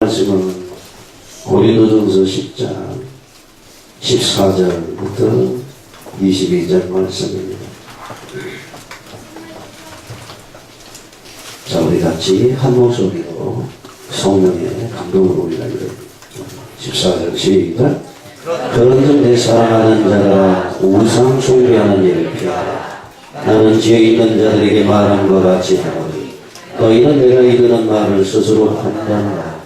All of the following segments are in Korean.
말씀은 고린도전서 10장 14절부터 22절 말씀입니다. 자, 우리 같이 한 목소리로 성령의 감동으로 우리가 읽어요. 14절 시작. 그런즉 내 사랑하는 자가 우상 숭배하는 일을 피하라. 나는 지혜 있는 자들에게 말한 것 같이 하노니 너희는 내가 이르는 말을 스스로 판단하라.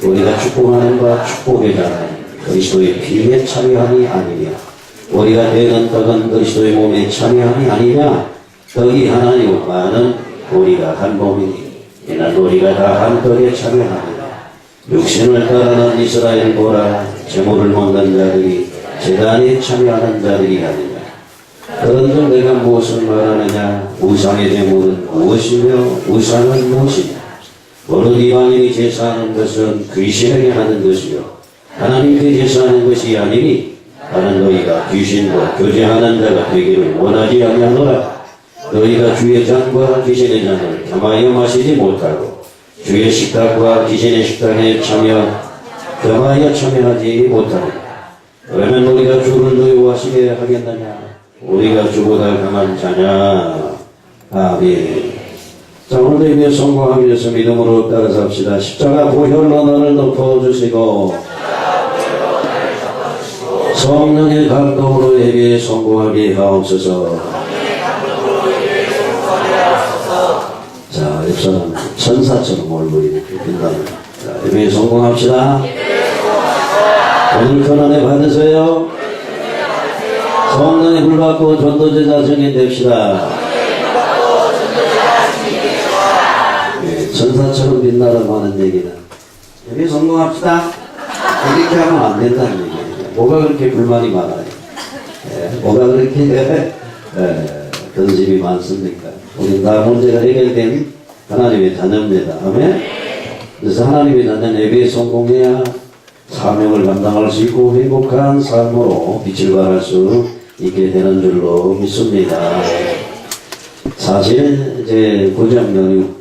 우리가 축복하는 바 축복의 자는 그리스도의 피에 참여함이 아니냐. 우리가 되는 떡은 그리스도의 몸에 참여함이 아니냐. 떡이 하나님과는 우리가 한 몸이니 이는 우리가 다 한 떡에 참여하느냐. 육신을 따르는 이스라엘 보라. 제물을 먹는 자들이 제단에 참여하는 자들이 아니냐. 그런즉 내가 무엇을 말하느냐. 우상의 제물은 무엇이며 우상은 무엇이냐. 오늘 이방인이 제사하는 것은 귀신에게 하는 것이요 하나님께 제사하는 것이 아니니 나는 너희가 귀신과 교제하는 자가 되기를 원하지 아니하노라. 너희가 주의 잔과 귀신의 잔을 겸하여 마시지 못하고 주의 식탁과 귀신의 식탁에 겸하여 참여하지 못하느냐. 그러면 우리가 주를 노여워하시게 하겠느냐. 우리가 주보다 강한 자냐. 아멘. 자, 오늘도 이제 성공하기 위해서 믿음으로 따라서 합시다. 십자가 보혈로 너를 덮어주시고 성령의 감동으로 예배에 성공하게 하옵소서. 자, 옆사람 천사처럼 얼굴이 이렇게 빛납니다. 자, 예배에 성공합시다. 오늘 편안해 받으세요. 성령의 불 받고 전도제자 증인 됩시다. 천사처럼 빛나라고 얘기는 여기 성공합시다. 이렇게 하면 안 된다는 얘기예요. 뭐가 그렇게 불만이 많아요? 뭐가 그렇게 근심이 많습니까? 우리 다 문제가 해결된 하나님의 자녀입니다. 아멘? 그래서 하나님의 자녀는 예배에 성공해야 사명을 감당할 수 있고 행복한 삶으로 빛을 발할 수 있게 되는 줄로 믿습니다. 사실 이제 고정연휴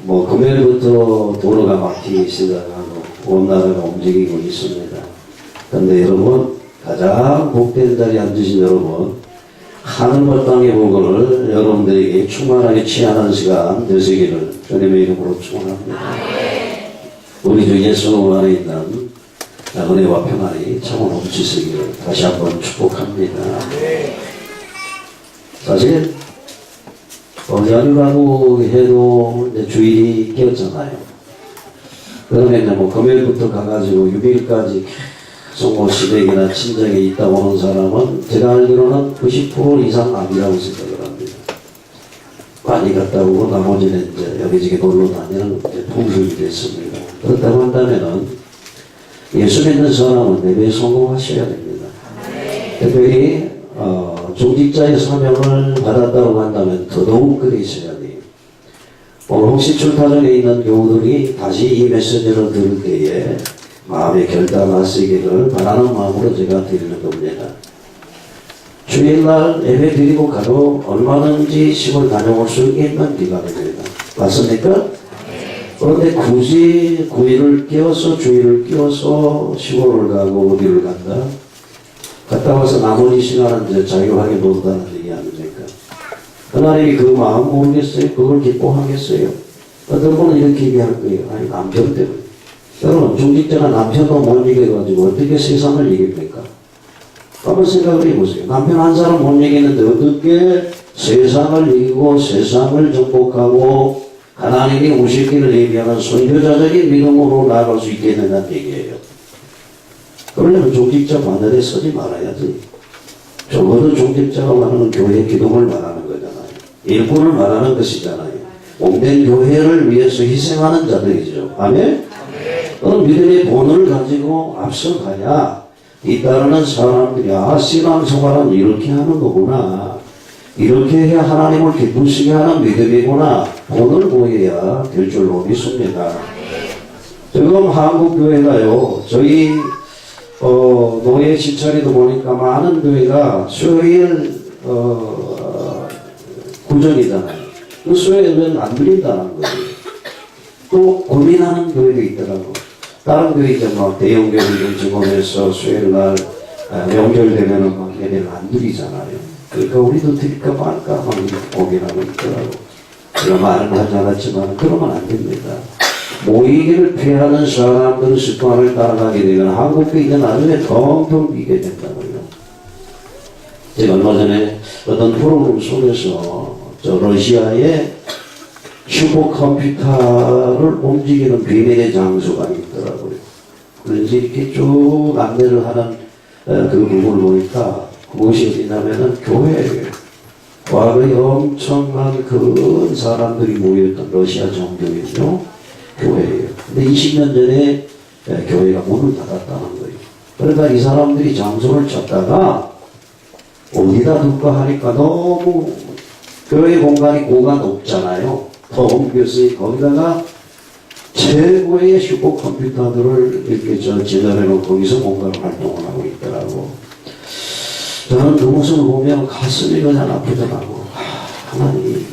금요일부터 도로가 막히기 시작하고 온 나라가 움직이고 있습니다. 그런데 여러분, 가장 복된 자리에 앉으신 여러분, 하늘과 땅의 복을 여러분들에게 충만하게 취하는 시간 되시기를 주님의 이름으로 축원합니다. 우리 주 예수 안에 있는 은혜와 평안이 참으로 넘치시기를 다시 한번 축복합니다. 사실 연휴라고 해도 이제 주일이 끼었잖아요. 그러면 이제 금요일부터 가가지고 6일까지 계속 시댁이나 친정에 있다 오는 사람은 제가 알기로는 90% 이상 아니라고 생각을 합니다. 많이 갔다 오고 나머지는 이제 여기저기 놀러 다니는 풍습이 됐습니다. 그렇다고 한다면은 예수 믿는 사람은 예배에 성공하셔야 됩니다. 특별히 중직자의 사명을 받았다고 한다면 더더욱 그래 있어야 돼요. 오늘 혹시 출타전에 있는 교우들이 다시 이 메시지를 들을 때에 마음에 결단하시기를 바라는 마음으로 제가 드리는 겁니다. 주일날 예배 드리고 가도 얼마든지 시골 다녀올 수 있는 기간입니다. 맞습니까? 그런데 굳이 9일을 끼워서 주일을 끼워서 시골을 가고 어디를 간다? 갔다 와서 나머지 시간은 이제 자유하게 논다는 얘기 아닙니까? 하나님이 그 마음 모르겠어요? 그걸 기뻐하겠어요? 어떤 분은 이렇게 얘기할 거예요. 아니, 남편 때문에. 여러분, 중직자가 남편도 못 이겨가지고 어떻게 세상을 이깁니까? 한번 생각을 해보세요. 남편 한 사람 못 이기는데 어떻게 세상을 이기고 세상을 정복하고 하나님이 오실 길을 얘기하는 선교자적인 믿음으로 나아갈 수 있겠느냐는 얘기예요. 그러려면 중직자 바늘에 서지 말아야지. 적어도 중직자가 말하는 교회 기둥을 말하는 거잖아요. 일꾼을 말하는 것이잖아요. 몸된 교회를 위해서 희생하는 자들이죠. 아멘? 그럼 믿음의 본을 가지고 앞서가야 뒤따르는 사람들이 신앙생활은 이렇게 하는 거구나. 이렇게 해야 하나님을 기쁘시게 하는 믿음이구나. 본을 보여야 될 줄로 믿습니다. 지금 한국교회가요, 저희 노예 시찰에도 보니까 많은 교회가 수요일 구정이잖아요. 그 수요일은 안 드린다는 거예요. 또 고민하는 교회도 있더라고. 다른 교회 이제 막 대형 교회들 증언해서 수요일날 명절 되면은 막 예배를 안 드리잖아요. 그러니까 우리도 드릴까 말까 막 이렇게 고민하고 있더라고. 제가 말은 하지 않았지만 그러면 안 됩니다. 모이기를 피하는 사람들의 습관을 따라가게 되면 한국도 이제 나중에 텅텅 비게 된다고요. 제가 얼마 전에 어떤 프로그램 속에서 저 러시아의 슈퍼컴퓨터를 움직이는 비밀의 장소가 있더라고요. 그런지 이렇게 쭉 안내를 하는 그 부분을 보니까 그것이 어디냐면은 교회예요. 과거에 엄청난 큰 사람들이 모였던 러시아 정교회죠. 교회예요. 근데 20년 전에 교회가 문을 닫았다는 거예요. 그러니까 이 사람들이 장소를 찾다가 어디다 둘까 하니까 너무 교회 공간이 고가 높잖아요. 더 옮겼으니 거기다가 최고의 슈퍼컴퓨터들을 이렇게 제자리로 거기서 뭔가 활동을 하고 있더라고. 저는 그 모습을 보면 가슴이 그냥 아프더라고. 하나님,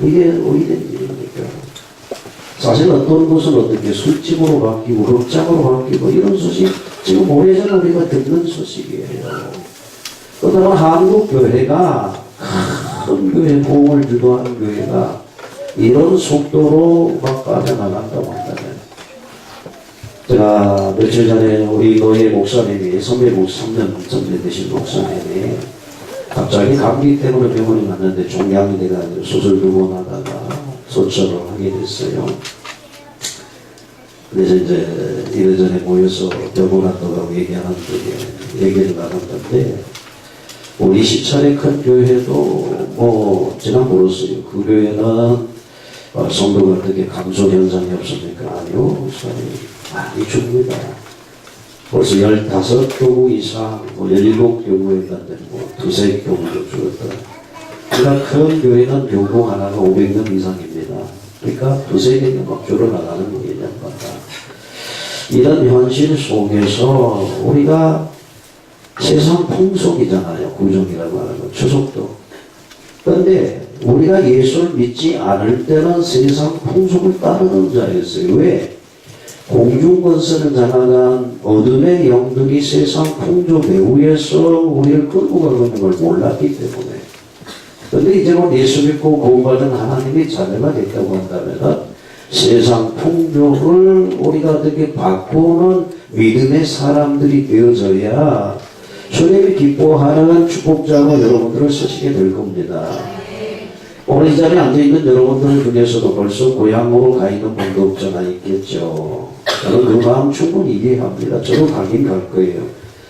이게 어디된 일입니까? 사실 어떤 곳은 어떻게 술집으로 바뀌고 흑장으로 바뀌고 이런 소식 지금 오래전에 우리가 듣는 소식이에요. 그러다가 한국 교회가 큰 교회 보험을 주도하는 교회가 이런 속도로 막 빠져나간다고 한다면 제가 며칠 전에 우리 노예 목사님이 선배 3년 선배 되신 목사님이 갑자기 감기 때문에 병원에 갔는데 종양이 돼가지고 수술 2번 하다가 소처를 하게 됐어요. 그래서 이제 이래저래 모여서 병원 왔다고 얘기하는 쪽에 얘기를 나눴는데 우리 시찰의 큰 교회도 뭐 지난 모르겠어요. 그 교회는 성도가 어떻게 감소 현상이 없습니까? 아니요. 많이 줍니다. 벌써 15교구 이상, 17교구에 갔는데 두세 교구도 줄었다. 그러니까 큰 교회는 교구 하나가 500명 이상입니다. 그러니까 두세 개는 막 줄어나가는 거예요. 이런 현실 속에서 우리가 세상 풍속이잖아요. 구정이라고 하는 건 추석도. 그런데 우리가 예수를 믿지 않을 때는 세상 풍속을 따르는 자였어요. 왜? 공중권세를 장악한 어둠의 영들이 세상 풍조 배후에서 우리를 끌고 가는 걸 몰랐기 때문에. 그런데 이제 곧 예수 믿고 구원받은 하나님의 자녀가 됐다고 한다면 세상 풍조를 우리가 어떻게 바꾸는 믿음의 사람들이 되어져야 주님이 기뻐하는 축복자가 여러분들을 쓰시게 될 겁니다. 오늘 이 자리에 앉아있는 여러분들 중에서도 벌써 고향으로 가 있는 분도 없잖아 있겠죠. 저는 그 마음 충분히 이해합니다. 저도 가긴 갈 거예요.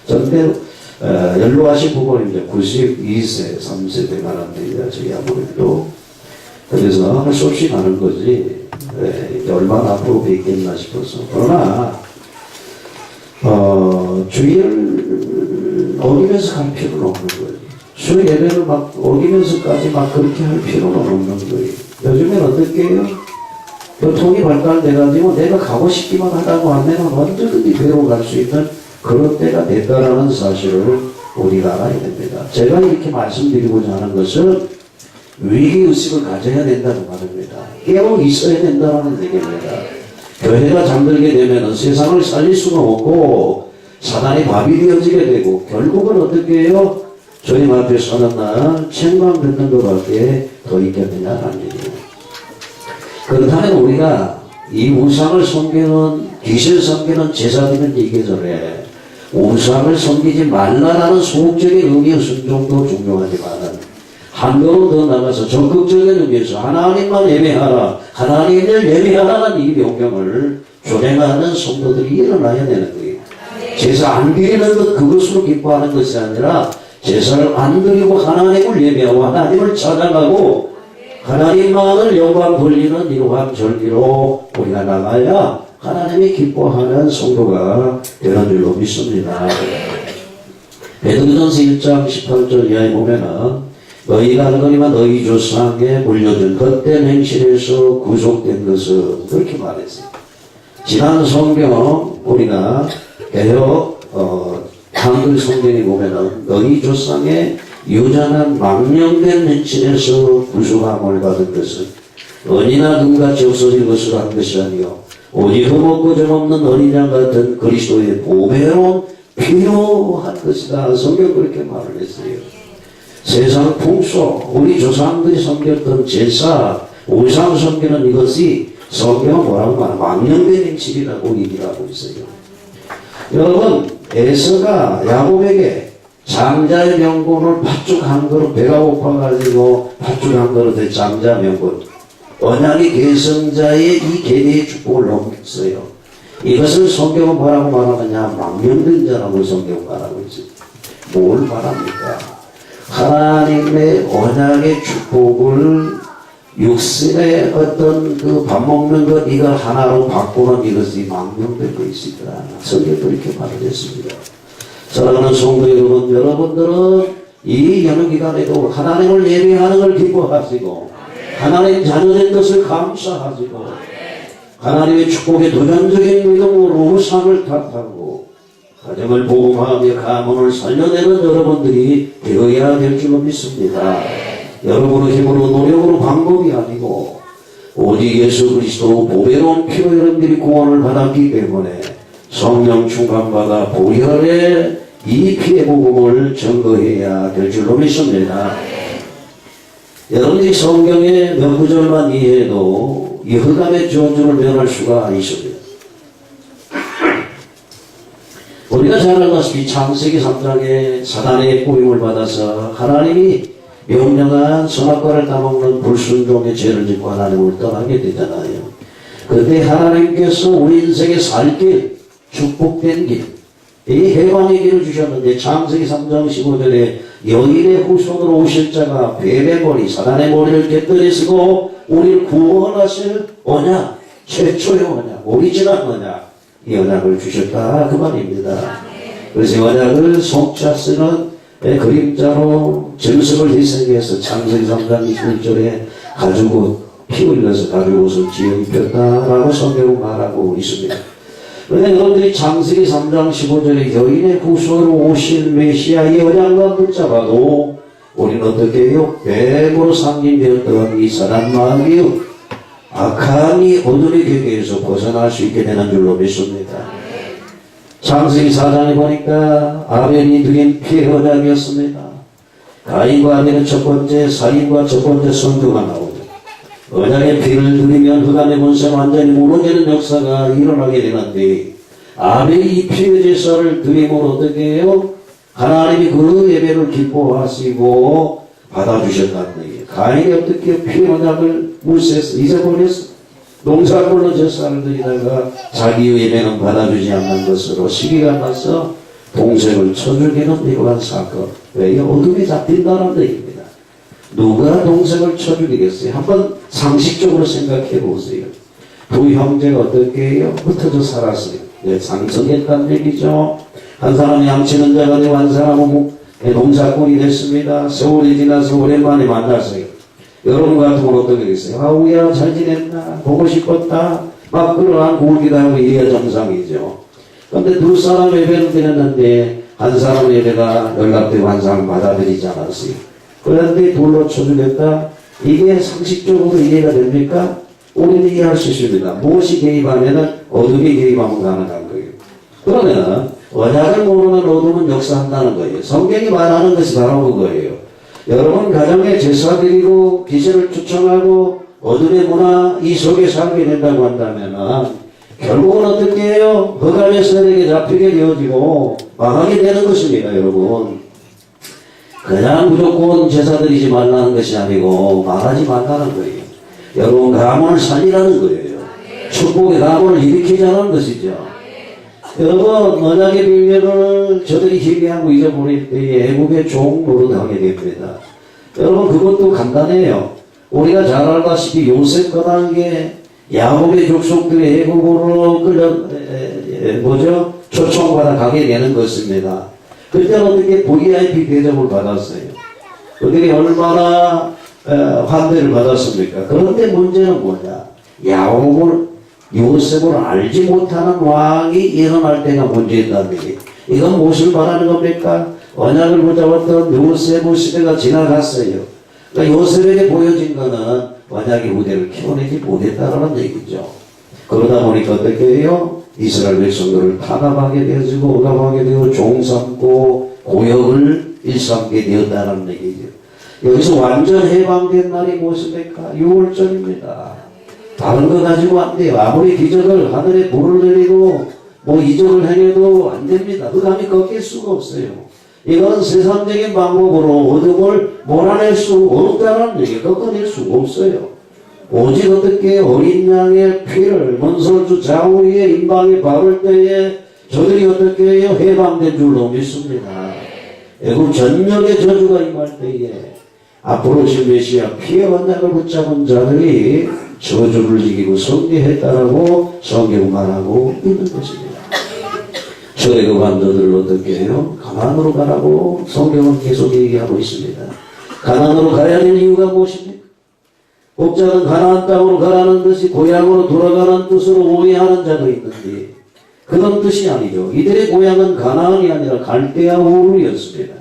저한테 연로하신 부모님 이제 92세, 3세 돼가는데 저희 아무래도 그래서 할 수 없이 가는 거지. 얼마나 앞으로 뵙겠나 싶어서. 그러나 주의를 어기면서 갈 필요는 없는 거예요. 주 예배를 막 어기면서까지 막 그렇게 할 필요는 없는 거예요. 요즘엔 어떻게 해요? 교통이 발달돼가지고 내가 가고 싶기만 하다고 하면 언제든지 배로 갈 수 있는 그런 때가 됐다라는 사실을 우리가 알아야 됩니다. 제가 이렇게 말씀드리고자 하는 것은 위기의식을 가져야 된다는 말입니다. 깨어 있어야 된다는 얘기입니다. 교회가 잠들게 되면 세상을 살릴 수가 없고 사단이 밥이 되어지게 되고 결국은 어떻게 해요? 주님 앞에 서는 날 책망 듣는 것밖에 더 있겠느냐라는 얘기예요. 그렇다면 우리가 이 우상을 섬기는 귀신을 섬기는 제사들은 얘기전에 우상을 섬기지 말라라는 소극적인 의미의 순종도 중요하지만 한 걸음 더 나가서 적극적인 의미에서 하나님만 예배하라, 하나님을 예배하라는 이 명령을 준행하는 성도들이 일어나야 되는 거예요. 제사 안 드리는 것 그것으로 기뻐하는 것이 아니라 제사를 안 드리고 하나님을 예배하고 하나님을 찾아가고 하나님만을 영광 돌리는 이러한 절기로 우리가 나가야 하나님이 기뻐하는 성도가 되는 줄로 믿습니다. 베드로전서 1장 18절 이하에 보면은 너희가 알거니와 너희 조상에 물려준 헛된 행실에서 구속된 것은 그렇게 말했어요. 지난 성경 우리가 개혁 한글 성경에 보면은 너희 조상의 유전한 망령된 행실에서 구속함을 받은 것은 은이나 금같이 없어질 것을 한 것이 아니요 오직 흠없고 점없는 어린 양 같은 그리스도의 보배로운 필요한 것이다. 성경 그렇게 말을 했어요. 세상 풍속, 우리 조상들이 섬겼던 제사, 우상 섬기는 이것이 성경은 뭐라고 말하면 망령된 행실이라고 얘기를 하고 있어요. 여러분, 에서가 야곱에게 장자의 명분을 팥죽 한 그릇, 배가 고파가지고 팥죽 한 그릇에 장자 명분, 언약의 계승자의 이 계대의 축복을 넘겼어요. 이것을 성경은 뭐라고 말하느냐? 망령된 자라고 성경 말하고 있어요. 뭘 말합니까? 하나님의 언약의 축복을 육신의 어떤 그 밥 먹는 것 이걸 하나로 바꾸는 이것이 망령된 것이다. 성경도 이렇게 말을 했습니다. 사랑하는 성도 여러분, 여러분들은 이 여느 기간에도 하나님을 예배하는 걸 기뻐하시고 하나님 자녀된 것을 감사하시고 하나님의 축복에 도전적인 믿음으로 우상을 탓하고 가정을 보호하며 가문을 살려내는 여러분들이 되어야 될 줄로 믿습니다. 여러분의 힘으로 노력으로 방법이 아니고 오직 예수 그리스도 보배로운 피로 여러분들이 구원을 받았기 때문에 성령 충만받아 보혈의 이 피의 복음을 증거해야 될 줄로 믿습니다. 여러분이 성경의 몇 구절만 이해해도 이 흑암의 저주를 면할 수가 있습니다. 우리가 잘 알다시피 창세기 3장에 사단의 꾸림을 받아서 하나님이 명령한 선악과를 따먹는 불순종의 죄를 짓고 하나님을 떠나게 되잖아요. 그때 하나님께서 우리 인생에 살 길, 축복된 길, 이 해방의 길을 주셨는데 창세기 3장 15절에 여인의 후손으로 오실 자가 뱀의 머리, 사단의 머리를 깨뜨려 쓰고 우리를 구원하실 언약, 최초의 언약, 오리지널 언약, 이 언약을 주셨다 그 말입니다. 그래서 이 언약을 속자 쓰는 그림자로 정석을 희생해서 창세기 3장 21절에 가죽옷, 피 흘려서 가죽옷을 지어 입혔다라고 성경은 말하고 있습니다. 그런데 여러분들이 창세기 3장 15절에 여인의 후손으로 오실 메시아의 언약만 붙잡아도 우리는 어떻게 해요? 뱀으로 상징되었던 이 사단 마귀의 악한 이 어둠의 궤계에서 벗어날 수 있게 되는 줄로 믿습니다. 창세기 4장에 보니까 아벨이 드린 피의 언약이었습니다. 가인과 아벨은 첫 번째, 사인과 첫 번째 선두가 나오죠. 언약의 피를 드리면 흑암의 권세가 완전히 무너지는 역사가 일어나게 되는데 아벨이 이 피의 제사를 드림으로 어떻게 해요? 하나님이 그 예배를 기뻐하시고 받아주셨다는 얘기예요. 가인이 어떻게 피의 언약을 물세서 잊어버렸어. 농사물로 제사를 드리다가 자기의 예배는 받아주지 않는 것으로 시기가 나서 동생을 쳐죽이는 이러한 사건. 왜요? 어둠이 잡힌다는 얘기입니다. 누가 동생을 쳐죽이겠어요? 한번 상식적으로 생각해 보세요. 두 형제가 어떻게 해요? 흩어져 살았어요. 네, 상성했다는 얘기죠. 한 사람이 양치는 자가 되고 한 사람은 농사꾼이 됐습니다. 세월이 지나서 오랜만에 만났어요. 여러분 같으면 어떻게 되겠어요? 아우야 잘 지냈나? 보고 싶었다. 막 그러한 고기도 하고 이래야 정상이죠. 그런데 두 사람 예배를 드렸는데 한 사람 예배가 연락되고 한 사람 받아들이지 않았어요. 그런데 둘로 쳐주겠다? 이게 상식적으로 이해가 됩니까? 우리는 이해할 수 있습니다. 무엇이 개입하면 어둠이 개입하면 가능한 거예요. 그러면 언약을 모르는 어둠은 역사한다는 거예요. 성경이 말하는 것이 바로 그거예요. 여러분 가정에 제사 드리고 기세를 추천하고 어둠의 문화 이 속에 살게 된다고 한다면 결국은 어떻게 해요? 흑암의 세력에 잡히게 되어지고 망하게 되는 것입니다. 여러분 그냥 무조건 제사 드리지 말라는 것이 아니고 망하지 말라는 거예요. 여러분 가문을 살리라는 거예요. 축복의 가문을 일으키자는 것이죠. 여러분 언약의 비밀을 저들이 희귀하고 잊어버릴 때에 애국의 종 노릇하게 됩니다. 여러분 그것도 간단해요. 우리가 잘 알다시피 요셉 거당에 야곱의 족속들이 애국으로 초청받아 가게 되는 것입니다. 그때는 어떻게 VIP 대접을 받았어요. 그들이 얼마나 환대를 받았습니까? 그런데 문제는 뭐냐? 요셉을 알지 못하는 왕이 일어날 때가 문제있다는 얘기. 이건 무엇을 말하는 겁니까? 언약을 붙잡았던 요셉의 시대가 지나갔어요. 그러니까 요셉에게 보여진 거는 언약의 무대를 키워내지 못했다는 얘기죠. 그러다 보니까 어떻게 해요? 이스라엘 백성들을 탄압하게 되어지고 억압하게 되고 종삼고 고역을 일삼게 되었다는 얘기죠. 여기서 완전 해방된 날이 무엇입니까? 6월절입니다. 다른 거 가지고 안 돼요. 아무리 기적을 하늘에 불을 내리고 뭐 이적을 행해도 안 됩니다. 그 감이 꺾일 수가 없어요. 이건 세상적인 방법으로 어둠을 몰아낼 수 없다는 얘기, 꺾어낼 수가 없어요. 오직 어떻게 어린 양의 피를 문설주 좌우에 임방에 바를 때에 저들이 어떻게 해요? 해방된 줄로 믿습니다. 애국 전역의 저주가 임할 때에 앞으로 오실 메시아 피의 언약을 붙잡은 자들이 저주를 이기고 승리했다라고 성경 말하고 있는 것입니다. 저의 그 반도들을 어떻게 해요? 가나안으로 가라고 성경은 계속 얘기하고 있습니다. 가나안으로 가야 하는 이유가 무엇입니까? 목자는 가나안 땅으로 가라는 것이 고향으로 돌아가는 뜻으로 오해하는 자도 있는데 그런 뜻이 아니죠. 이들의 고향은 가나안이 아니라 갈대아 우르였습니다.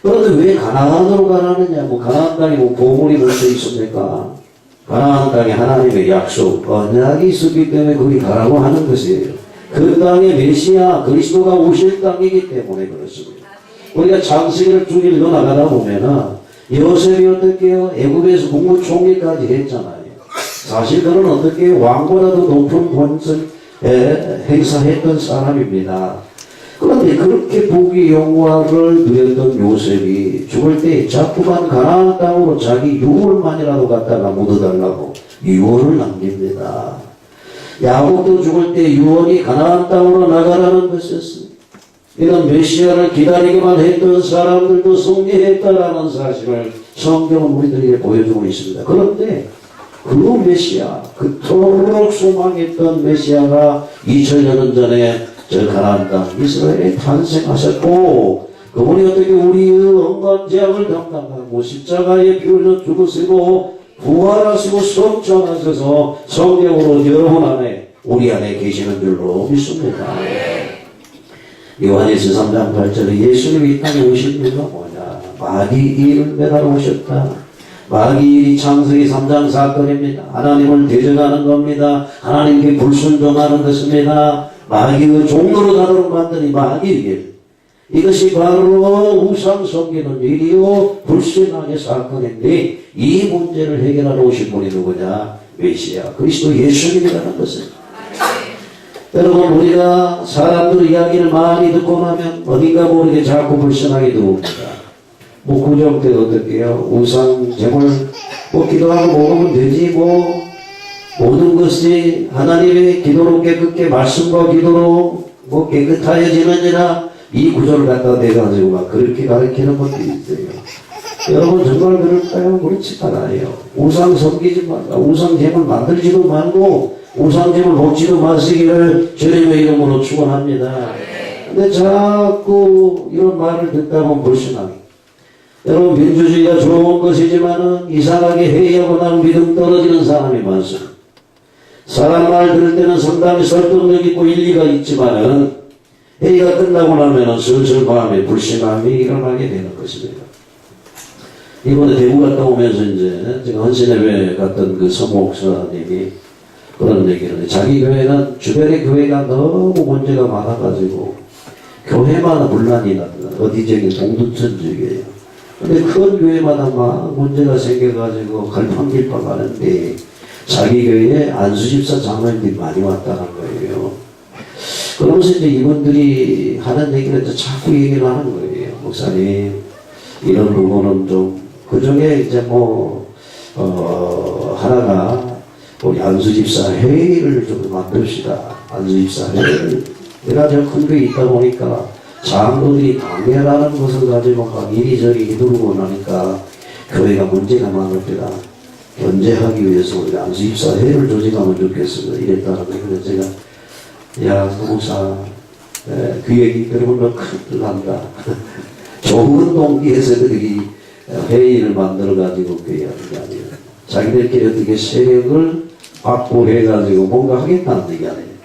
그런데 왜 가나안으로 가라느냐? 뭐 가나안 땅에 뭐 보물이 묻혀 있습니까? 가나안 땅에 하나님의 약속, 언약이 있었기 때문에 거기 가라고 하는 것이에요. 그 땅에 메시아 그리스도가 오실 땅이기 때문에 그렇습니다. 우리가 창세기를 쭉 읽어 나가다 보면은 요셉이 어떻게 해요? 애굽에서 국무총리까지 했잖아요. 사실 그는 어떻게 왕보다도 높은 권선 행사했던 사람입니다. 그런데 그렇게 부귀 영화를 누렸던 요셉이 죽을 때 자꾸만 가나안 땅으로 자기 유월만이라도 갖다가 묻어달라고 유월을 남깁니다. 야곱도 죽을 때 유월이 가나안 땅으로 나가라는 것이었습니다. 이런 메시아를 기다리기만 했던 사람들도 승리했다라는 사실을 성경은 우리들에게 보여주고 있습니다. 그런데 그 메시아, 그토록 소망했던 메시아가 2000년 전에 저 가나안 땅 이스라엘에 탄생하셨고 그분이 어떻게 우리의 억만 죄악을 담당하고 십자가에 피 흘려 죽으시고 부활하시고 성천하셔서 성령으로 여러분 안에 우리 안에 계시는 줄로 믿습니다. 요한일서 3장 8절에 예수님이 이 땅에 오신 이유가 뭐냐? 마귀일을 매달아 오셨다. 마귀일이 창세기 3장 사건입니다. 하나님을 대적하는 겁니다. 하나님께 불순종하는 것입니다. 마귀의 종로로 가도록 만드니 마귀일. 이것이 바로 우상 섬기는 일이요 불신앙의 사건인데 이 문제를 해결하러 오신 분이 누구냐? 메시아 그리스도 예수님이라는 것입니다. 여러분 우리가 사람들 이야기를 많이 듣고 나면 어딘가 모르게 자꾸 불신하게 들어옵니다. 뭐 구정 때 어떻게 해요? 우상 제물 뭐 기도하고 먹으면 되지 뭐 모든 것이 하나님의 기도로 깨끗게 말씀과 기도로 뭐 깨끗하여지느니라 이 구절을 갖다가 내가지고 막 그렇게 가르치는 것도 있어요. 여러분 정말 그럴까요? 그렇지 않아요. 우상 섬기지 말라. 우상 제물 만들지도 말고 우상제물 먹지도 마시기를 주님의 이름으로 축원합니다. 근데 자꾸 이런 말을 듣다 보면 불신하게. 여러분 민주주의가 좋은 것이지만은 이상하게 회의하고 나면 믿음 떨어지는 사람이 많습니다. 사람 말 들을 때는 상당히 설득력 있고 일리가 있지만은 회의가 끝나고 나면은 슬슬 마음에 불신함이 일어나게 되는 것입니다. 이번에 대구 갔다 오면서 이제 제가 헌신예배 갔던 그 서목사님이 그런 얘기를 해. 자기 교회는 주변의 교회가 너무 문제가 많아가지고 교회마다 분란이 났다. 어디 저기 동두천 지역이에요. 근데 큰 교회마다 막 문제가 생겨가지고 갈팡질팡 하는데 자기 교회에 안수집사 장로님들이 많이 왔다는 거예요. 그러면서 이제 이분들이 하는 얘기를 자꾸 얘기를 하는 거예요. 목사님 이런 부분은 좀 그중에 이제 뭐 하나가 우리 안수집사 회의를 좀 만듭시다. 안수집사 회의를. 내가 저 큰 교회에 있다 보니까 장로들이 방해라는 것을 가지고 막 이리저리 휘두르고 나니까 교회가 문제가 많을 때라 견제하기 위해서 우리 안수집사 회의를 조직하면 좋겠습니다. 이랬다는 거예요. 제가 야 목사 그 얘기 들으면 너 큰일 난다. 좋은 동기에서 그들이 회의를 만들어가지고 교회하는 게 아니에요. 자기들끼리 어떻게 세력을 확보해가지고 뭔가 하겠다는 얘기 아니에요.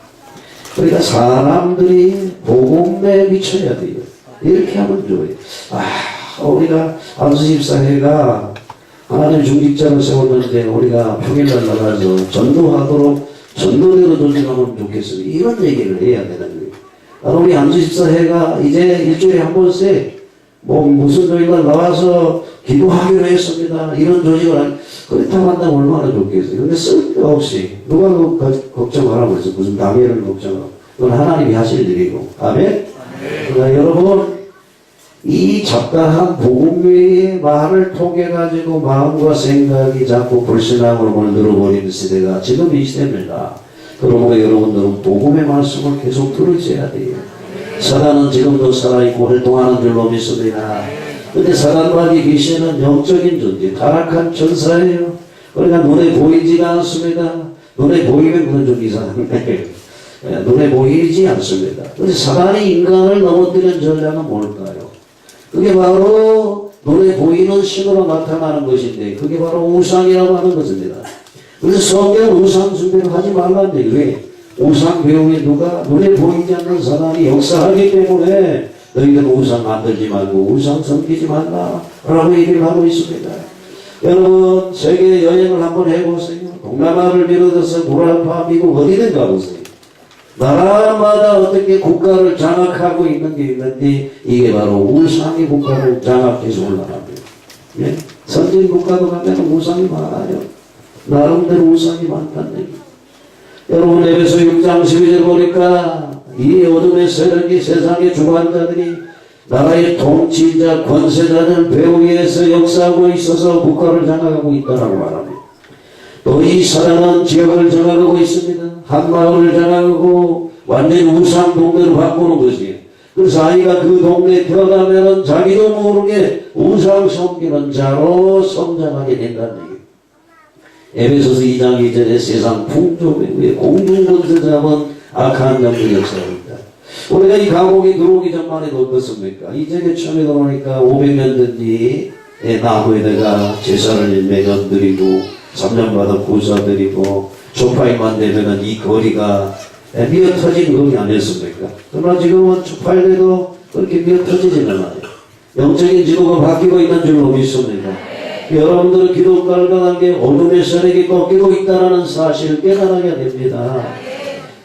그러니까 사람들이 복음에 미쳐야 돼요. 이렇게 하면 좋아요. 우리가 안수집사회가 하나님 중직자를 세웠는데 우리가 평일날 나가서 전도하도록 전도대로 조직하면 좋겠어요. 이런 얘기를 해야 되는 거예요. 우리 안주집사회가 이제 일주일에 한 번씩 무슨 조직을 나와서 기도하기로 했습니다. 이런 조직을 그렇다고 한다면 얼마나 좋겠어요. 근데 쓸데없이 누가 걱정하라고 해서 무슨 당회를 걱정하고 그건 하나님이 하실 일이고. 아멘? 그러니까 여러분 이 적당한 복음의 말을 통해 가지고 마음과 생각이 자꾸 불신앙으로 물들어버리는 시대가 지금 이 시대입니다. 그러므로 여러분들은 복음의 말씀을 계속 들으셔야 돼요. 사단은 지금도 살아있고 활동하는 줄로 믿습니다. 근데 사단과 귀신은 영적인 존재, 타락한 전사예요. 그러니까 눈에 보이지가 않습니다. 눈에 보이면 그건 좀 이상한데 눈에 보이지 않습니다. 근데 사단이 인간을 넘어뜨린 전략은 뭘까요? 그게 바로 눈에 보이는 신으로 나타나는 것인데 그게 바로 우상이라고 하는 것입니다. 그래서 성경 우상 숭배를 하지 말라는 얘기예요. 왜? 우상 배우에 누가 눈에 보이지 않는 사람이 역사하기 때문에 너희들은 우상 만들지 말고 우상 섬기지 말라 라고 얘기를 하고 있습니다. 여러분 세계 여행을 한번 해보세요. 동남아를 비롯해서 구라파 미국 어디든 가보세요. 나라마다 어떻게 국가를 장악하고 있는 게 있는데 이게 바로 우상이 국가를 장악해서 올라갑니다. 예? 선진 국가도 가면 우상이 많아요. 나름대로 우상이 많다는 얘기. 여러분 에베소 6장 12절 보니까 이 어둠의 세력이 세상의 주관자들이 나라의 통치자 권세자들 배후에서 역사하고 있어서 국가를 장악하고 있다라고 말합니다. 또 이 사람은 지역을 장악하고 있습니다. 한 마을을 장악하고 완전히 우상 동네로 바꾸는 것이에요. 그래서 아이가 그 동네에 태어나면은 자기도 모르게 우상 섬기는 자로 성장하게 된다는 얘기예요. 에베소서 2장 2절에 세상 풍조의 공중권세 잡은 악한 영들이 역사합니다. 우리가 이 감옥에 들어오기 전만 해도 어떻습니까? 이 지역에 처음에 들어오니까 500년 전 뒤에 나무에다가 제사를 매년 드리고 3년마다 고사 드리고 초파일만 되면은 이 거리가 미어 터진 거리 아니었습니까? 그러나 지금은 초파일에도 그렇게 미어 터지지는 않아요. 영적인 지도가 바뀌고 있는 줄로 믿습니다. 여러분들은 기독교를 가는 게 어둠의 세력이 꺾이고 있다는 사실을 깨달아야 됩니다.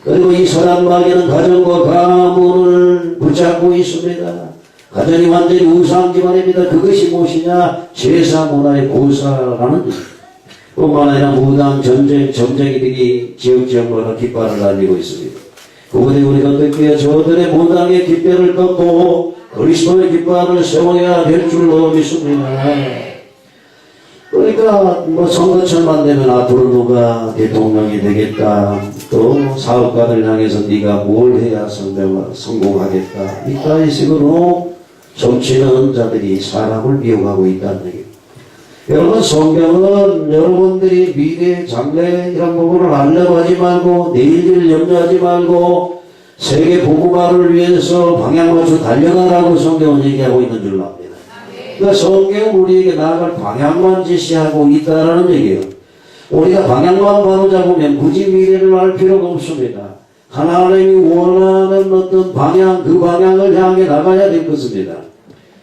그리고 이 선한 마귀는 가정과 가문을 붙잡고 있습니다. 가정이 완전히 우상 기반입니다. 그것이 무엇이냐? 제사 문화의 고사라는 것입니다. 뿐만 아니라 무당, 전쟁, 점쟁이들이 지역마다 깃발을 날리고 있습니다. 그분이 우리가 어떻게 해요? 저들의 무당의 깃발을 꺾고 그리스도의 깃발을 세워야 될 줄로 믿습니다. 그러니까 선거철만 되면 앞으로 누가 대통령이 되겠다, 또 사업가들 향해서 네가 뭘 해야 성공하겠다, 이따위 식으로 정치는 자들이 사람을 미혹하고 있다는 얘기입니다. 여러분 성경은 여러분들이 미래 장래 이런 부분을 알려고 하지 말고 내일을 염려하지 말고 세계 복음화를 위해서 방향 맞춰 달려가라고 성경은 얘기하고 있는 줄로 압니다. 그러니까 성경은 우리에게 나아갈 방향만 제시하고 있다라는 얘기예요. 우리가 방향만 바로 잡으면 굳이 미래를 알 필요가 없습니다. 하나님이 원하는 어떤 방향, 그 방향을 향해 나가야 될 것입니다.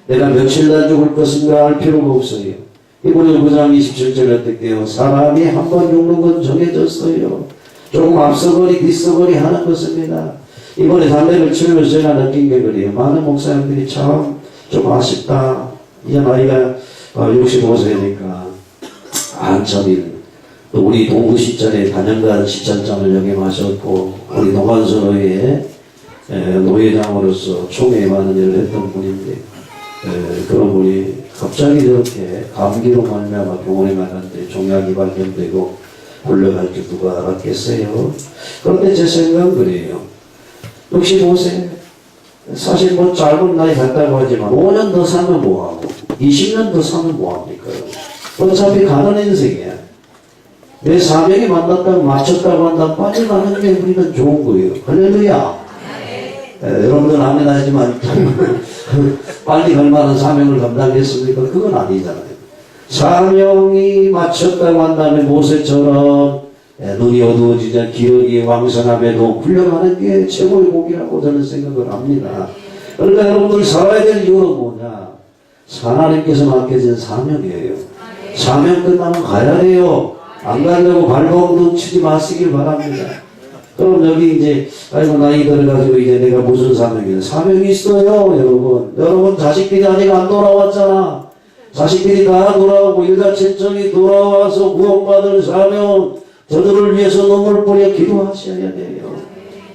내가 며칠 날 죽을 것인가 알 필요가 없어요. 이번에 9장 27절에 어떻게 해요? 사람이 한 번 죽는 건 정해졌어요. 조금 앞서거리 뒤서거리 하는 것입니다. 이번에 담배를 치면서 제가 느낀 게 그래요. 많은 목사님들이 참 좀 아쉽다. 이제 나이가 65세니까 한참일 또 우리 동구 시절에 단연간 시찰장을 역임하셨고 우리 동안선호의 노회장으로서 총회에 많은 일을 했던 분인데 그런 분이 갑자기 저렇게 감기로 말미암아 병원에 갔는데 종약이 발견되고 불려갈 줄 누가 알았겠어요. 그런데 제 생각은 그래요. 65세 사실 짧은 나이 같다고 하지만 5년 더 살면 뭐하고 20년 더 살면 뭐합니까? 어차피 가는 인생이야. 내 사명이 만났다고 맞췄다고 한다면 빠져나가는 게 우리는 좋은 거예요. 할렐루야. 여러분들 아멘 하지만 빨리 갈 만한 사명을 감당했습니까? 그건 아니잖아요. 사명이 맞췄다고 한다면 모세처럼 눈이 어두워지자 기억이 왕성함에도 굴려가는 게 최고의 복이라고 저는 생각을 합니다. 그러니까 여러분들 살아야 될 이유는 뭐냐? 하나님께서 맡겨진 사명이에요. 사명 끝나면 가야 돼요. 안 가려고 발버둥 치지 마시길 바랍니다. 그럼 여기 이제 아이고 나이 들어가지고 이제 내가 무슨 사명이냐. 사명이 있어요 여러분. 여러분 자식들이 아직 안 돌아왔잖아. 자식들이 다 돌아오고 일가천천히 돌아와서 구원받을 사명, 저들을 위해서 눈물 뿌려 기도하셔야 돼요.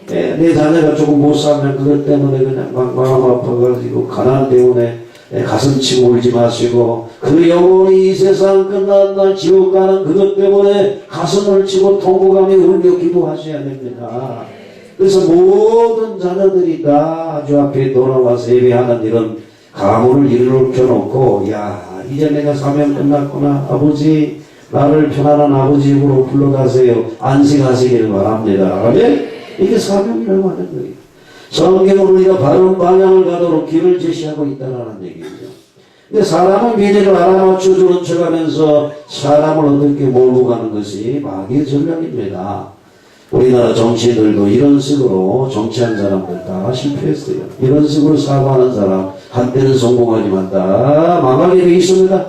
내 자녀가 조금 못 살면 그것 때문에 그냥 막 마음 아파가지고 가난 때문에 가슴 치고 울지 마시고, 그 영혼이 이 세상 끝난 날 지옥 가는 그것 때문에 가슴을 치고 통곡하며 울며 기도하셔야 됩니다. 그래서 모든 자녀들이 다 주 앞에 돌아와서 예배하는 이런 가문을 일으켜 놓고, 야 이제 내가 사명 끝났구나. 아버지 나를 편안한 아버지 입으로 불러가세요. 안식하시기를 바랍니다. 아멘? 이게 사명이라고 하는 거예요. 성경은 우리가 바른 방향을 가도록 길을 제시하고 있다는 얘기죠. 근데 사람은 미래를 알아맞혀주는 척하면서 사람을 어떻게 몰고 가는 것이 마귀의 전략입니다. 우리나라 정치인들도 이런 식으로 정치한 사람들 다 실패했어요. 이런 식으로 사고하는 사람 한때는 성공하지만 다 망하게 되어 있습니다.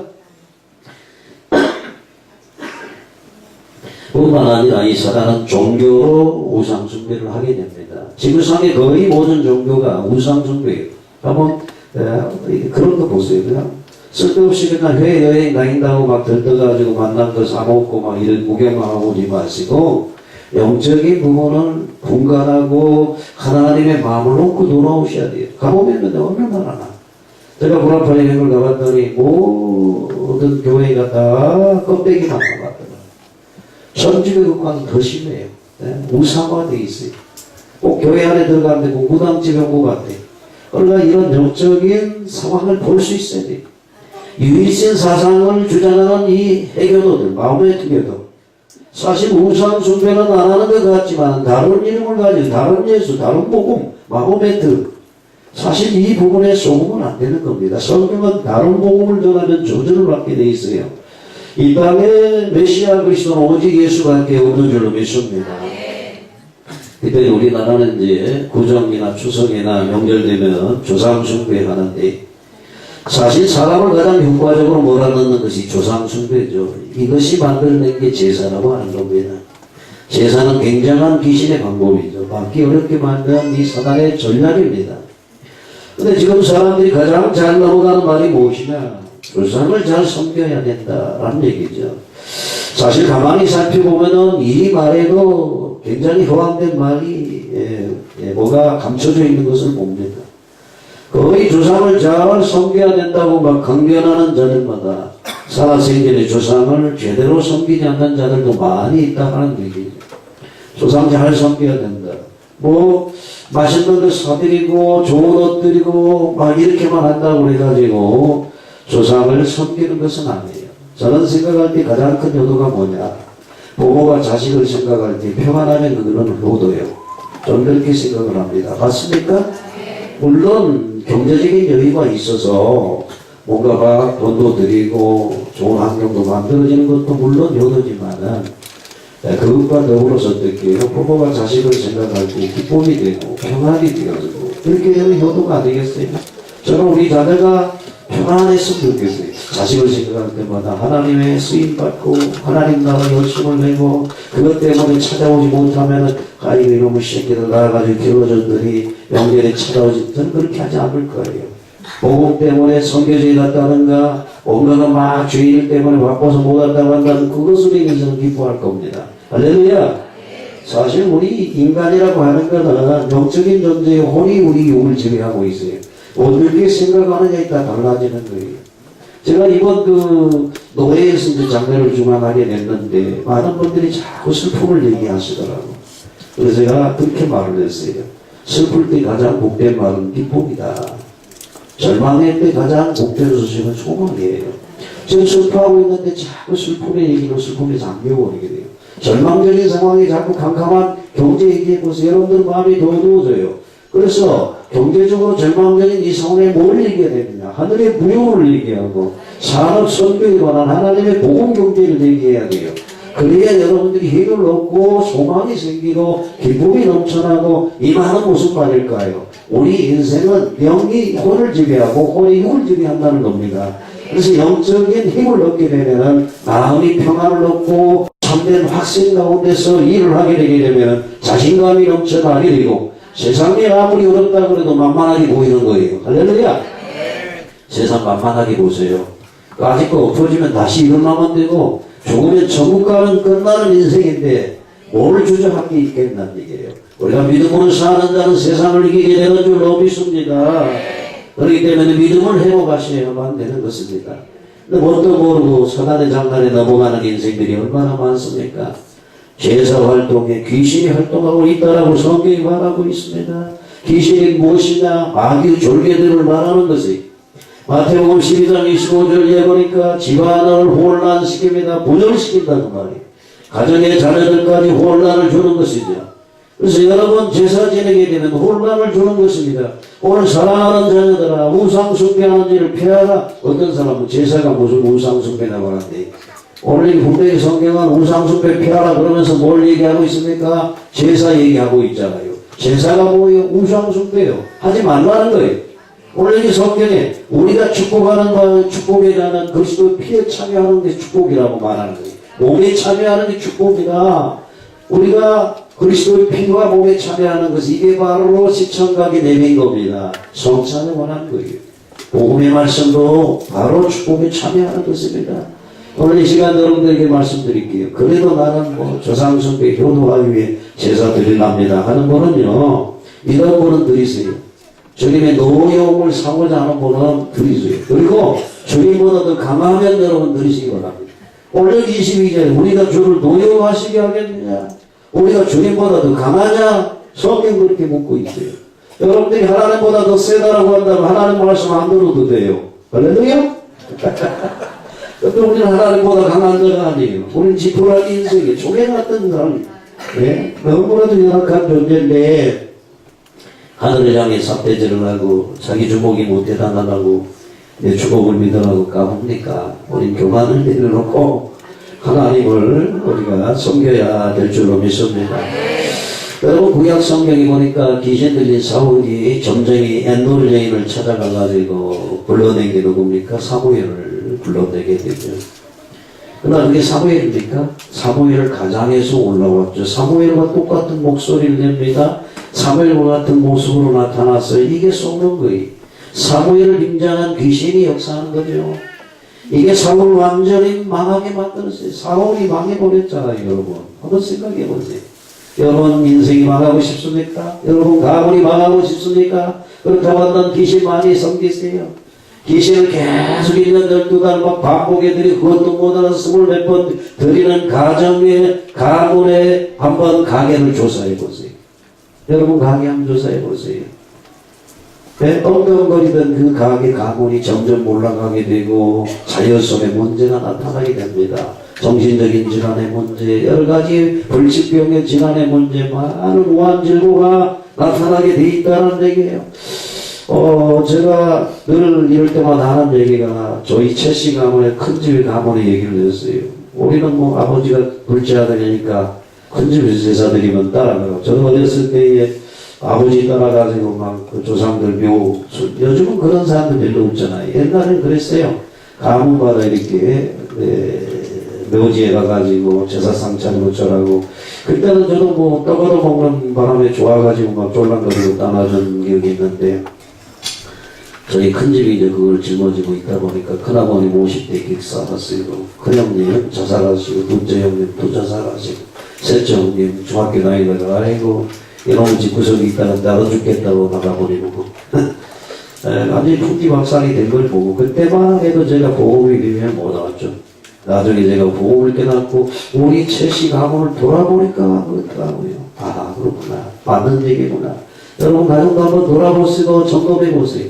뿐만 아니라 이 사단은 종교로 우상 숭배를 하게 됩니다. 지구상의 거의 모든 종교가 우상 숭배예요. 한번 그런 거 보세요. 그냥 쓸데없이 그냥 해외여행 다닌다고 막 들떠가지고 만난 거 사먹고 막 이런 구경만 하고 오지 마시고, 영적인 부분은 분간하고 하나님의 마음을 놓고 돌아오셔야 돼요. 가보면 얼마나 많아. 제가 보라파리 여행을 가봤더니 모든 교회가 다 껍데기만 남았더라고요. 전주교 국가는 더 심해요. 우상화되어 있어요. 꼭 교회 안에 들어가는데 무당집 연구 같아. 그러니까 이런 영적인 상황을 볼 수 있어야 돼요. 유일신 사상을 주장하는 이 해교도들, 마음의 투교도, 사실 우상 숭배는 안 하는 것 같지만 다른 이름을 가지고 다른 예수, 다른 복음, 마호메트, 사실 이 부분에 속으면 안 되는 겁니다. 성경은 다른 복음을 전하면 저주를 받게 돼 있어요. 이 땅에 메시아 그리스도는 오직 예수밖에 없는 줄로 믿습니다. 그때 우리나라는 이제 구정이나 추석이나 명절 되면 조상 숭배하는데, 사실 사람을 가장 효과적으로 몰아넣는 것이 조상 숭배죠. 이것이 만들어낸 게 제사라고 하는 겁니다. 제사는 굉장한 귀신의 방법이죠. 받기 어렵게 만든 이 사단의 전략입니다. 근데 지금 사람들이 가장 잘 넘어가는 말이 무엇이냐? 조상을 잘 섬겨야 된다라는 얘기죠. 사실 가만히 살펴보면은 이 말에도 굉장히 허황된 말이 뭐가 감춰져 있는 것을 봅니다. 거의 조상을 잘 섬겨야 된다고 막 강변하는 자들마다 살아생전에 조상을 제대로 섬기지 않는 자들도 많이 있다는 얘기죠. 조상 잘 섬겨야 된다. 뭐 맛있는 거 사드리고 좋은 옷 드리고 막 이렇게만 한다고 그래가지고 조상을 섬기는 것은 아니에요. 저는 생각할 때 가장 큰 효도가 뭐냐? 부모가 자식을 생각할 때 평안하면 그거는 효도예요. 좀 그렇게 생각을 합니다. 맞습니까? 물론 경제적인 여유가 있어서 뭔가가 돈도 드리고 좋은 환경도 만들어지는 것도 물론 효도지만은, 그것과 더불어서 어떻게 해요? 부모가 자식을 생각할 때 기쁨이 되고 평안이 되어지고 그렇게 되면 효도가 안 되겠어요? 저는 우리 자녀가 평안했으면 좋겠어요. 자식을 생각할 때마다 하나님의 쓰임받고 하나님 나라 열심을 내고, 그것 때문에 찾아오지 못하면은 아이고 이놈의 새끼들 나가지고 길러줬더니 명절에 찾아오지, 저는 그렇게 하지 않을 거예요. 복음 때문에 선교지에 갔다는가, 온갖 막 죄일 때문에 바빠서 못 왔다고 한다는 그것을 인해서는 기뻐할 겁니다. 할렐루야. 사실 우리 인간이라고 하는 것은 영적인 존재의 혼이 우리 욕을 지배하고 있어요. 어떻게 생각하느냐에 따라 달라지는 거예요. 제가 이번 노래에서 이제 장면을 중앙하게 됐는데 많은 분들이 자꾸 슬픔을 얘기하시더라고요. 그래서 제가 그렇게 말을 했어요. 슬플 때 가장 복된 말은 기쁨이다. 절망할 때 가장 복된 소식은 소망이에요. 지금 슬퍼하고 있는데 자꾸 슬픔의 얘기로 슬픔에 잠겨버리게 돼요. 절망적인 상황에 자꾸 캄캄한 경제 얘기해보세요. 여러분들 마음이 더 어두워져요. 그래서 경제적으로 절망적인 이 상황에 뭘 얘기해야 되느냐? 하늘의 부유를 얘기하고 산업 선교에 관한 하나님의 복음 경제를 얘기해야 돼요. 그래야 여러분들이 힘을 얻고 소망이 생기고 기쁨이 넘쳐나고 이 많은 무슨 말일까요? 우리 인생은 영이 혼을 지배하고 혼이 육을 지배한다는 겁니다. 그래서 영적인 힘을 얻게 되면 마음이 평안을 얻고 참 참된 학생 가운데서 일을 하게 되게 되면 자신감이 넘쳐나게 되고 세상이 아무리 어렵다 그래도 만만하게 보이는 거예요. 할렐루야. 세상 만만하게 보세요. 까짓 거 엎어지면 다시 일어나면 되고 죽으면 천국 가는 끝나는 인생인데 뭘 주저할 게 있겠다는 얘기예요. 우리가 믿음으로 사는 자는 세상을 이기게 되는 줄로 믿습니다. 그렇기 때문에 믿음을 회복하셔야만 되는 것입니다. 근데 뭣도 모르고 사단의 장난에 넘어가는 인생들이 얼마나 많습니까? 제사 활동에 귀신이 활동하고 있다라고 성경이 말하고 있습니다. 귀신이 무엇이냐? 마귀의 졸개들을 말하는 것이 마태복음 12장 25절에 보니까 집안을 혼란시킵니다. 분열시킨다는 말이에요. 가정의 자녀들까지 혼란을 주는 것이죠. 그래서 여러분 제사 지내게 되면 혼란을 주는 것입니다. 오늘 사랑하는 자녀들아 우상 숭배하는 일을 피하라. 어떤 사람은 제사가 무슨 우상 숭배라고 하는데 오늘 이 분명히 성경은 우상 숭배 피하라 그러면서 뭘 얘기하고 있습니까? 제사 얘기하고 있잖아요. 제사가 뭐예요? 우상 숭배요. 하지 말라는 거예요. 오늘 이 성경에 우리가 축복하는 축복이라는 그리스도의 피에 참여하는 게 축복이라고 말하는 거예요. 몸에 참여하는 게 축복이다. 우리가 그리스도의 피와 몸에 참여하는 것이 이게 바로 시청각이 내민 겁니다. 성찬을 원하는 거예요. 복음의 말씀도 바로 축복에 참여하는 것입니다. 오늘 이 시간 여러분들에게 말씀드릴게요. 그래도 나는 조상숭배 효도하기 위해 제사 드리랍니다 하는 분은요, 이런 분은 드리세요. 주님의 노여움을 사고자 하는 분은 드리세요. 그리고 주님보다 더 강하면 여러분 드리시기 바랍니다. 오늘 22절에 우리가 주를 노여워하시게 하겠느냐? 우리가 주님보다 더 강하냐? 성경 그렇게 묻고 있어요. 여러분들이 하나님보다 더 세다라고 한다면 하나님 말씀 안 들어도 돼요. 할렐루야? 근데 우리는 하나님보다 강한 자가 아니에요. 우리는 지푸라기 인생에 조개 같은 사람, 네? 너무나도 열악한 존재인데 하늘을 향해 삿대질을 하고 자기 주먹이 못 대단하다고 내 주먹을 믿으라고 까봅니까? 우린 교만을 내려놓고 하나님을 우리가 섬겨야 될 줄로 믿습니다. 여러분 구약 성경에 보니까 귀신 들린 사울이 점쟁이 엔돌 여인을 찾아가가지고 불러낸 게 누굽니까? 사무엘을 불러내게 되죠. 그러나 그게 사무엘입니까? 사무엘 가장에서 올라왔죠. 사무엘과 똑같은 목소리를 냅니다. 사무엘과 같은 모습으로 나타났어요. 이게 쏘는 거예요. 사무엘을 임장한 귀신이 역사하는 거죠. 이게 사울을 완전히 망하게 만들었어요. 사울이 망해버렸잖아요, 여러분. 한번 생각해 보세요. 여러분 인생이 망하고 싶습니까? 여러분 가문이 망하고 싶습니까? 그렇다고 한다면 귀신 많이 섬기세요. 귀신을 계속 1년 12달 막 반복해 드리고 그것도 못하는 20몇 번 드리는 가정에 가문에 한번 가게를 조사해 보세요. 여러분 가게 한번 조사해 보세요. 네, 엉덩거리던 그 가게 가문이 점점 올라가게 되고 자연 속에 문제가 나타나게 됩니다. 정신적인 질환의 문제, 여러 가지 불치병의 질환의 문제, 많은 우환질고가 나타나게 돼 있다는 얘기예요. 제가 늘 이럴 때마다 하는 얘기가 저희 최씨 가문의 큰 집의 가문의 얘기를 했어요. 우리는 뭐 아버지가 둘째 아들이니까 큰 집에서 제사 드리면 따라가고, 저는 어렸을 때에 아버지 따라가지고 막 그 조상들 묘, 요즘은 그런 사람들 별로 없잖아요. 옛날엔 그랬어요. 가문마다 이렇게, 묘지에 가가지고 제사상 차리고 어쩌라고. 그때는 저도 뭐 떡으로 먹는 바람에 좋아가지고 막 쫄랑거리고 따라준 기억이 있는데, 저희 큰 집이 이제 그걸 짊어지고 있다 보니까 큰아버님 50대 객사하시고, 큰형님 자살하시고, 둘째 형님 또 자살하시고, 셋째 형님 중학교 다니다가 아이고 이놈의 집 구석에 있다가 나도 죽겠다고 나가버리고 완전히 풍지박산이 된 걸 보고, 그때만 해도 제가 보험이 되면 못 나왔죠. 나중에 제가 보험을 깨닫고 우리 최씨 가문을 돌아보니까 그렇더라고요. 아 그렇구나, 맞는 얘기구나. 여러분 가정도 한번 돌아보시고 점검해보세요.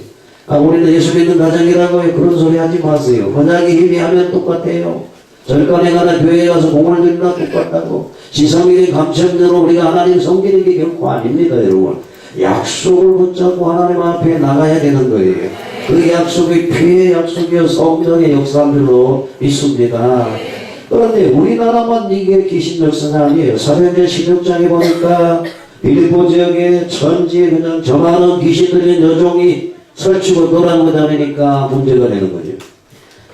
우리는 예수 믿는 가정이라고요. 그런 소리 하지 마세요. 언약이 희미하면 똑같아요. 절간에 가나 교회에 가서 공을 들이나 똑같다고. 지성인의 감천대로 우리가 하나님 섬기는 게 결코 아닙니다, 여러분. 약속을 붙잡고 하나님 앞에 나가야 되는 거예요. 그 약속이 피의 약속이요 성령의 역사인 줄로 믿습니다. 그런데 우리나라만 이게 귀신 역사가 아니에요. 사도행전 16장에 보니까 빌립보 지역에 천지에 그냥 저만한 귀신 들린 여종이 설치고 돌아다니니까 문제가 되는 거죠.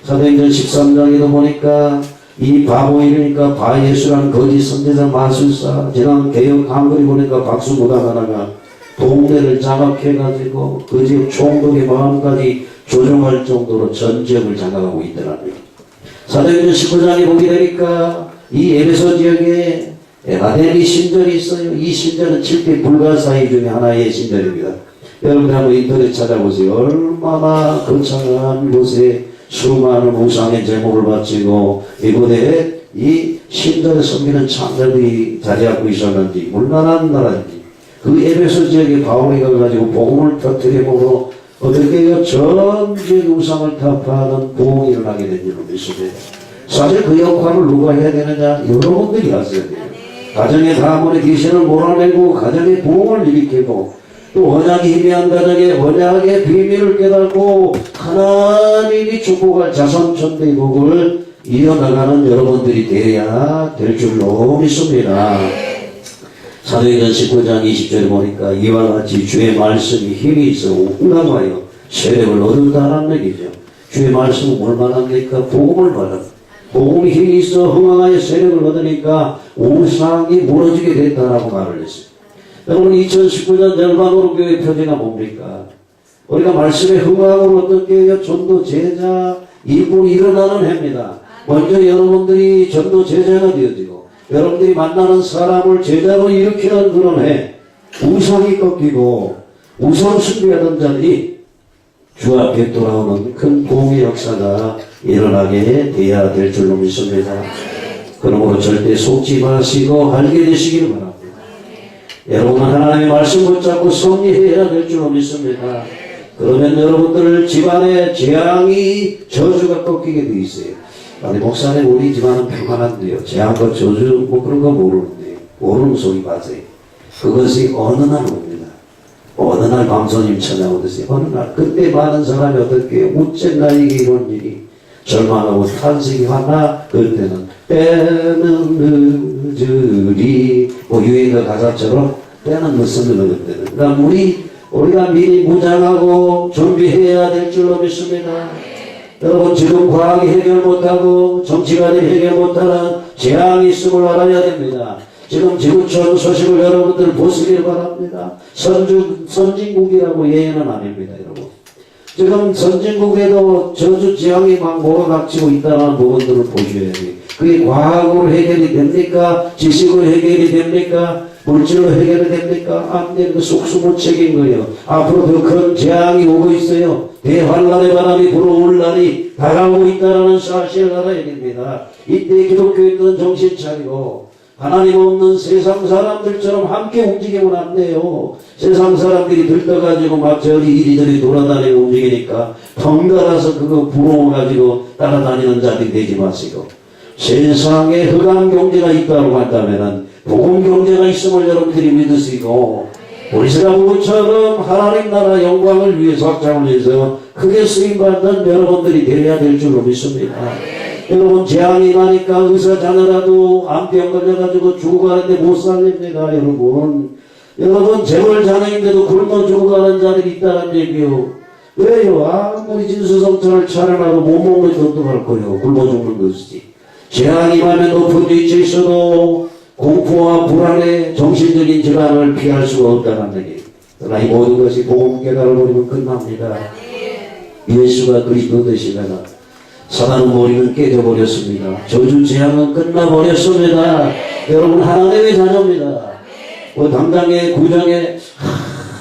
사도행전 13장에도 보니까 이 바보 이러니까 바예수란 거짓 선대자 마술사 지난 개혁 한글이 보니까 박수 무당 하나가 동네를 장악해가지고 그 지역 총독의 마음까지 조종할 정도로 전 지역을 장악하고 있더랍니다. 사도행전 19장에 보게 되니까 이 에베소 지역에 에바데미 신전이 있어요. 이 신전은 7대 불가사의 중에 하나의 신전입니다. 여러분 한번 인터넷 찾아보세요. 얼마나 거창한 곳에 수많은 우상의 제목을 바치고 이곳에 이 신전에 섬기는 창자들이 자리하고 있었는지 물만한 나라인지 그 에베소 지역에 바울이 가가지고 복음을 터뜨려보고 어떻게 해요? 전 지역 우상을 타파하는 부흥이 일어나게 된 줄로 믿습니다. 사실 그 역할을 누가 해야 되느냐? 여러분들이 하셔야 돼요. 가정의 가문의 귀신을 몰아내고 가정의 부흥을 일으키고 또 언약이 희미한 가정에 언약의 비밀을 깨닫고 하나님이 축복할 자손천대의 복을 이어나가는 여러분들이 되어야 될 줄로 믿습니다. 사도행전 19장 20절에 보니까 이와 같이 주의 말씀이 힘이 있어 응답하여 세력을 얻는다는 얘기죠. 주의 말씀은 얼마나 합니까? 복음을 받아. 복음이 힘이 있어 흥황하여 세력을 얻으니까 우상이 무너지게 된다라고 말을 했어요. 여러분 2019년 열방으로 교회 표제가 뭡니까? 우리가 말씀의 흥황으로 어떻게 해요? 전도 제자 이분이 일어나는 해입니다. 먼저 여러분들이 전도 제자가 되어지고 여러분들이 만나는 사람을 제자로 일으키는 그런 해. 우상이 꺾이고 우상 숭배하던 자들이 주 앞에 돌아오는 큰 공의 역사가 일어나게 돼야 될 줄로 믿습니다. 그러므로 절대 속지 마시고 알게 되시기를 바랍니다. 여러분은 하나님의 말씀 붙잡고 성리해야 될 줄로 믿습니다. 그러면 여러분들 집안에 재앙이 저주가 꺾이게 돼 있어요. 아니 목사님 우리 집안은 평안한데요. 재앙과 저주 뭐 그런 거 모르는데요. 모르는 소리 마세요. 그것이 어느 날 옵니다. 어느 날 방송님 찾아오듯이 어느 날 그때 많은 사람이 어떻게 우째 나에게 이런 일이 절망하고 탄식이 왔나 그때는 때는 늦으리 뭐 유행가 가사처럼 때는 늦습니다. 그때는 그러니까 우리가 미리 무장하고 준비해야 될 줄로 믿습니다. 여러분 지금 과학이 해결 못하고 정치관이 해결 못하는 재앙이 있음을 알아야 됩니다. 지금 지구촌 소식을 여러분들 보시길 바랍니다. 선진국이라고 예언은 아닙니다. 여러분 지금 선진국에도 저주 재앙이 막 몰아닥치고 있다는 부분들을 보셔야 돼요. 그게 과학으로 해결이 됩니까? 지식으로 해결이 됩니까? 물질로 해결이 됩니까? 안 되는 그 속수무책인 거예요. 앞으로 더 큰 재앙이 오고 있어요. 대환란의 바람이 불어올 날이 다가오고 있다는 사실을 알아야 됩니다. 이때 기독교인들은 정신 차리고 하나님 없는 세상 사람들처럼 함께 움직이면 안 돼요. 세상 사람들이 들떠가지고 막 저리 이리저리 돌아다니고 움직이니까 덩달아서 그거 부러워가지고 따라다니는 자들이 되지 마시고 세상에 흑암 경제가 있다고 한다면은 복음 경제가 있음을 여러분들이 믿으시고 우리 세라부부처럼 하나님 나라 영광을 위해서 확장을 해서 크게 쓰임받는 여러분들이 되어야 될 줄로 믿습니다. 여러분 재앙이 나니까 의사 자녀라도 암병 걸려가지고 죽어가는데 못 살립니다. 여러분 재벌 자녀인데도 굶어 죽어가는 자들이 있다는 얘기요. 왜요? 아무리 진수성찬을 차려놔도 못 먹는 것도 할 거예요. 굶어 죽는 것이지. 재앙이 임하면 높은 위치에 있어도 공포와 불안에 정신적인 질환을 피할 수가 없다는 얘기. 그러나 이 모든 것이 복음 깨달아 버리면 끝납니다. 예수가 그리스도 되시다가 사단은 머리는 깨져버렸습니다. 저주 재앙은 끝나버렸습니다. 여러분 하나님의 자녀입니다. 당장에 구정에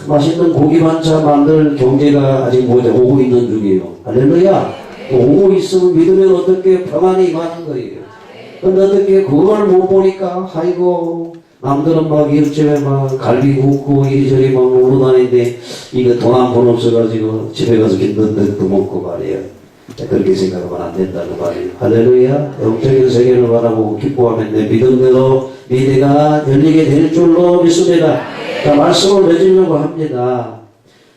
맛있는 고기 반찬 만들 경제가 아직 오고 있는 중이에요. 할렐루야. 오고 있으면 믿으면 어떻게 평안이 임하는 거예요. 근데 어떻게 그걸 못 보니까 아이고 남들은 막 일주일에 막 갈비 굽고 이리저리 막 놀러 다니는데 이거 돈 한 번 없어가지고 집에 가서 김든든도 먹고 말이에요. 그렇게 생각하면 안 된다는 말이에요. 할렐루야. 영적인 세계를 바라보고 기뻐하면 내 믿음대로 미래가 열리게 될 줄로 믿습니다. 자, 말씀을 맺으려고 합니다.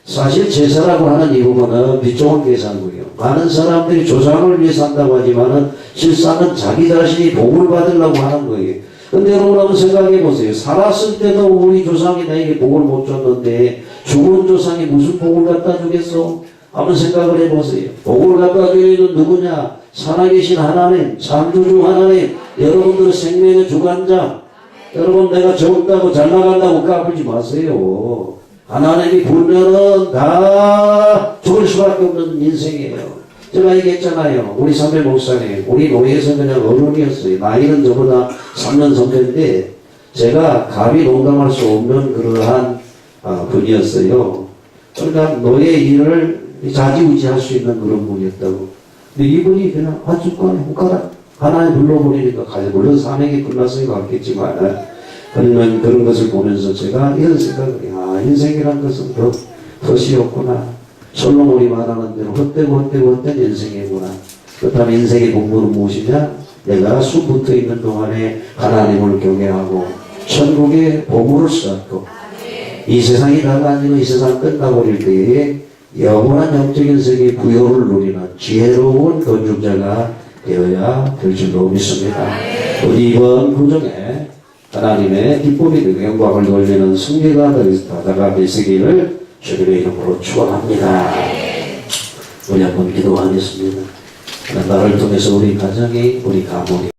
사실 제사라고 하는 이 부분은 비좁은 계산이고요. 많은 사람들이 조상을 위해 산다고 하지만은 실상은 자기 자신이 복을 받으려고 하는 거예요. 근데 여러분 한번 생각해 보세요. 살았을 때도 우리 조상이 나에게 복을 못 줬는데 죽은 조상이 무슨 복을 갖다 주겠어? 한번 생각을 해보세요. 복을 갖다 주는 누구냐? 살아계신 하나님, 창조주 하나님, 여러분들의 생명의 주관자. 여러분 내가 적다고 잘 나간다고 까불지 마세요. 하나님이 불면은 다 죽을 수밖에 없는 인생이에요. 제가 얘기했잖아요. 우리 선배 목사님, 우리 노예에서 그냥 어른이었어요. 나이는 저보다 3년 선배인데 제가 감히 농담할 수 없는 그러한 분이었어요. 그러니까 노예 일을 자지우지할 수 있는 그런 분이었다고. 근데 이분이 그냥 한숟가락 손가락 하나에 불러버리니까 가지. 물론 사명이 끝났으니까 갔겠지만 그러면 그런 것을 보면서 제가 이런 생각을 해요. 인생이란 것은 덫이 없구나. 솔로몬이 말하는 대로 헛되고 인생이구나. 그렇다면 인생의 본분은 무엇이냐? 내가 숲 붙어 있는 동안에 하나님을 경외하고 천국의 보물을 쌓고 이 세상이 다가 아니고 이 세상 끝나버릴 때에 영원한 영적인 세계의 부여를 누리는 지혜로운 건축자가 되어야 될 줄로 믿습니다. 우리 이번 구정에 하나님의 기쁨이 되고 영광을 돌리는 승리가 다가가 되시기를 주님의 이름으로 축원합니다. 우리 한번 기도하겠습니다. 나를 통해서 우리 가정이, 우리 가문이